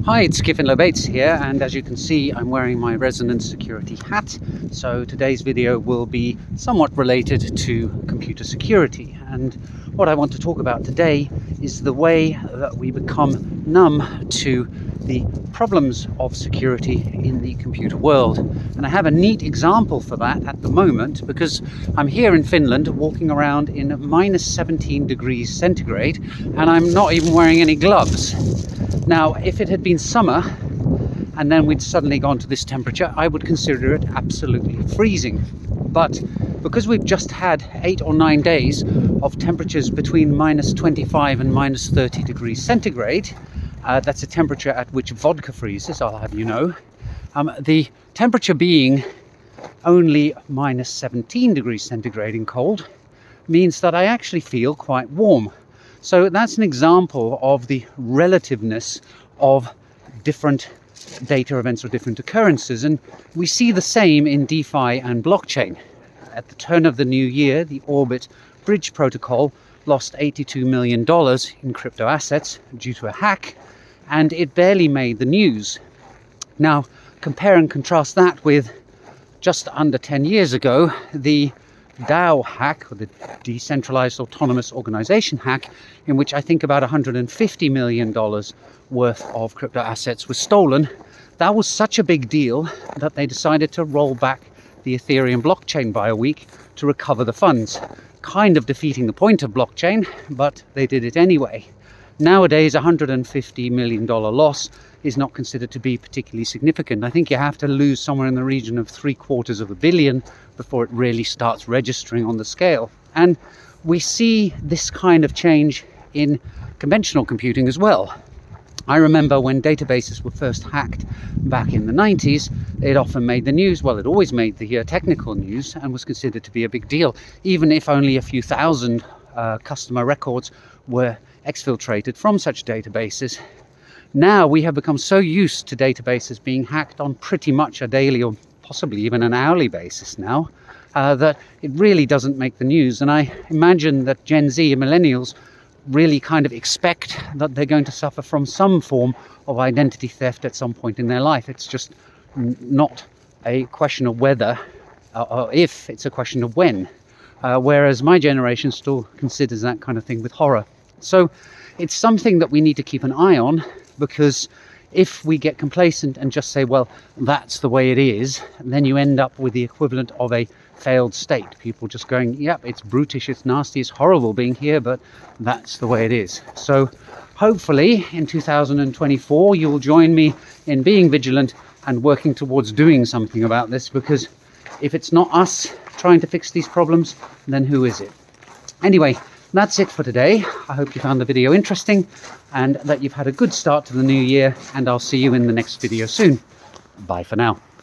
Hi, it's Skiffin Lobates here, and as you can see, I'm wearing my resonance security hat. So today's video will be somewhat related to computer security, and what I want to talk about today is the way that we become numb to the problems of security in the computer world. And I have a neat example for that at the moment, because I'm here in Finland walking around in minus 17 degrees centigrade, and I'm not even wearing any gloves. Now, if it had been summer and then we'd suddenly gone to this temperature, I would consider it absolutely freezing. But because we've just had 8 or 9 days of temperatures between minus 25 and minus 30 degrees centigrade, that's a temperature at which vodka freezes, I'll have you know. The temperature being only minus 17 degrees centigrade in cold means that I actually feel quite warm. So that's an example of the relativeness of different data events or different occurrences. And we see the same in DeFi and blockchain. At the turn of the new year, the Orbit bridge protocol lost $82 million in crypto assets due to a hack, and it barely made the news. Now, compare and contrast that with just under 10 years ago, the DAO hack, or the Decentralized Autonomous Organization hack, in which I think about $150 million worth of crypto assets was stolen. That was such a big deal that they decided to roll back the Ethereum blockchain by a week to recover the funds, kind of defeating the point of blockchain, but they did it anyway. Nowadays, $150 million loss is not considered to be particularly significant. I think you have to lose somewhere in the region of $750 million before it really starts registering on the scale. And we see this kind of change in conventional computing as well. I remember when databases were first hacked back in the 90s, it often made the news. Well, it always made the technical news and was considered to be a big deal, even if only a few thousand customer records were exfiltrated from such databases. Now we have become so used to databases being hacked on pretty much a daily or possibly even an hourly basis now, that it really doesn't make the news. And I imagine that Gen Z and millennials really kind of expect that they're going to suffer from some form of identity theft at some point in their life. It's just not a question of whether or if, it's a question of when. Whereas my generation still considers that kind of thing with horror. So it's something that we need to keep an eye on, because if we get complacent and just say, well, that's the way it is, then you end up with the equivalent of a failed state. People just going, yep, it's brutish, it's nasty, it's horrible being here, but that's the way it is. So hopefully in 2024, you'll join me in being vigilant and working towards doing something about this, because if it's not us trying to fix these problems, then who is it? Anyway, that's it for today. I hope you found the video interesting and that you've had a good start to the new year, and I'll see you in the next video soon. Bye for now.